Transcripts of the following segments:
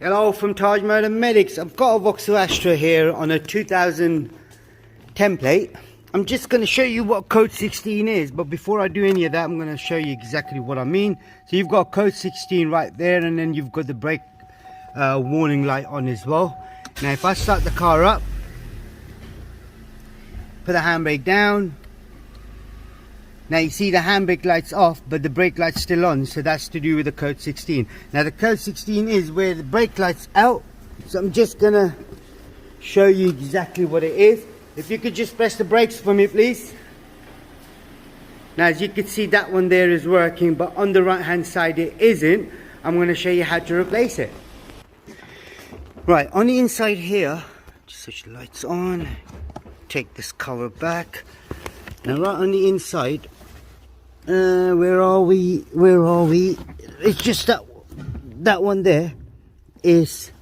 Hello from Taj Motor Medics. I've got a Vauxhall Astra here on a 2000 template. I'm just going to show you what code 16 is, but before I do any of that, I'm going to show you exactly what I mean. So you've got code 16 right there, and then you've got the brake warning light on as well. Now if I start the car up, put the handbrake down. Now you see the handbrake light's off, but the brake light's still on, so that's to do with the code 16. Now the code 16 is where the brake light's out, so I'm just gonna show you exactly what it is. If you could just press the brakes for me, please. Now as you can see, that one there is working, but on the right hand side it isn't. I'm going to show you how to replace it. Right, on the inside here, just switch the lights on, take this cover back. Now right on the inside, where are we? It's just that one there is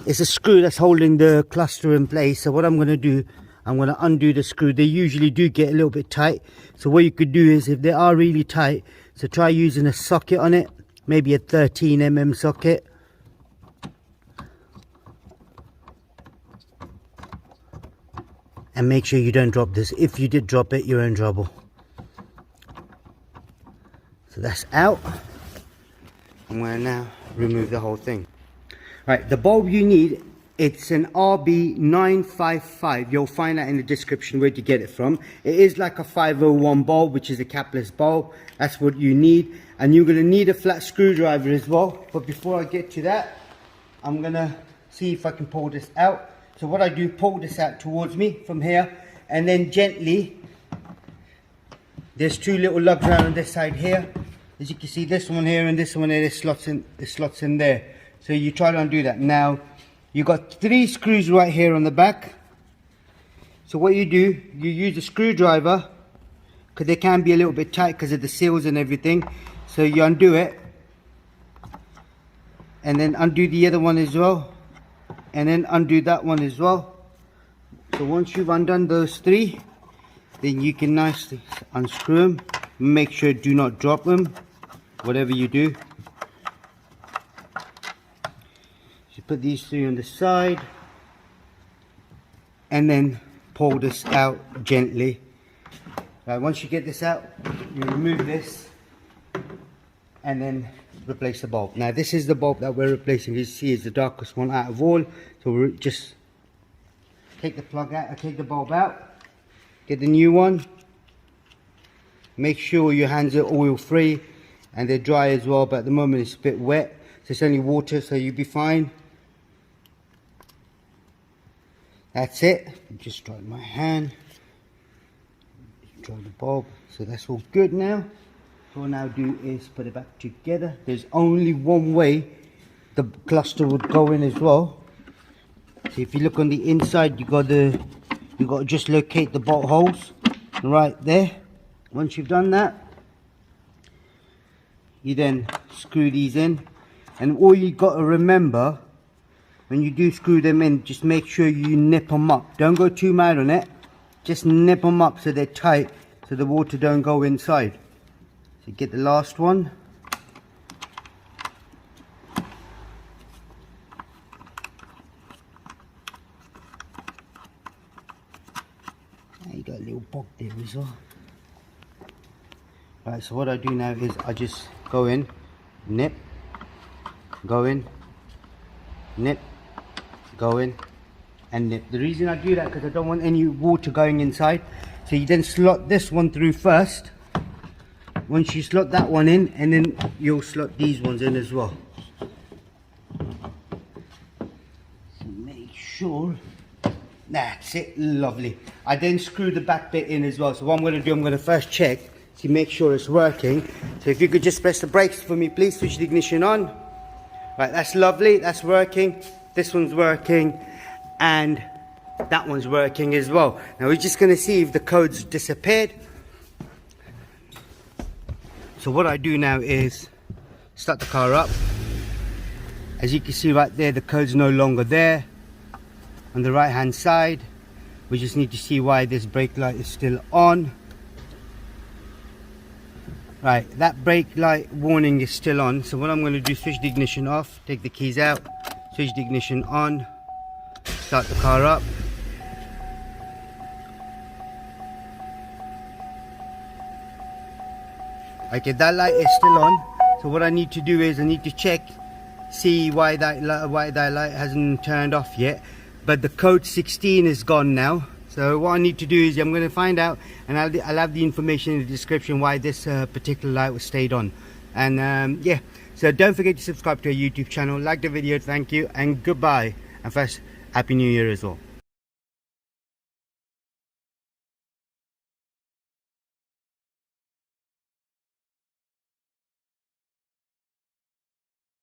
a screw that's holding the cluster in place. So what I'm going to do, I'm going to undo the screw. They usually do get a little bit tight. So what you could do is, if they are really tight, so try using a socket on it, maybe a 13mm socket. And make sure you don't drop this. If you did drop it, you're in trouble. So that's out. I'm going to now remove the whole thing. Right, the bulb you need, it's an RB955. You'll find that in the description where to get it from. It is like a 501 bulb, which is a capless bulb. That's what you need. And you're going to need a flat screwdriver as well. But before I get to that, I'm going to see if I can pull this out. So what I do, pull this out towards me from here, and then gently, there's two little lugs around on this side here. As you can see, this one here and this one here, this slots in there. So you try to undo that. Now, you got 3 screws right here on the back. So what you do, you use a screwdriver, because they can be a little bit tight because of the seals and everything. So you undo it, and then undo the other one as well. And then undo that one as well. So once you've undone those 3, then you can nicely unscrew them. Make sure do not drop them, whatever you do. So put these 3 on the side, and then pull this out gently. Right, once you get this out, you remove this, and then replace the bulb. Now this is the bulb that we're replacing. You see, it's the darkest one out of all. So we'll just take the plug out, take the bulb out, get the new one. Make sure your hands are oil free and they're dry as well, but at the moment it's a bit wet, so it's only water, so you'll be fine. That's it. Just dry my hand, dry the bulb, so that's all good now. What I'll now do is put it back together. There's only one way the cluster would go in as well. So if you look on the inside, you got to just locate the bolt holes right there. Once you've done that, you then screw these in. And all you got to remember, when you do screw them in, just make sure you nip them up. Don't go too mad on it. Just nip them up so they're tight, so the water don't go inside. So get the last one. You got a little bog there as well. Right, so what I do now is I just go in, nip, go in, nip, go in, and nip. The reason I do that, because I don't want any water going inside. So you then slot this one through first. Once you slot that one in, and then you'll slot these ones in as well. So make sure, that's it, lovely. I then screw the back bit in as well. So what I'm going to do, I'm going to first check to make sure it's working. So if you could just press the brakes for me, please, switch the ignition on. Right, that's lovely, that's working. This one's working, and that one's working as well. Now we're just going to see if the code's disappeared. So what I do now is start the car up. As you can see right there, the code's no longer there. On the right hand side, we just need to see why this brake light is still on. Right, that brake light warning is still on. So what I'm going to do, switch the ignition off, take the keys out, switch the ignition on, start the car up. Okay, that light is still on, so what I need to do is I need to check, see why that light hasn't turned off yet. But the code 16 is gone now, so what I need to do is I'm going to find out, and I'll have the information in the description why this particular light was stayed on. And yeah, so don't forget to subscribe to our YouTube channel, like the video, thank you, and goodbye, and first, Happy New Year as well.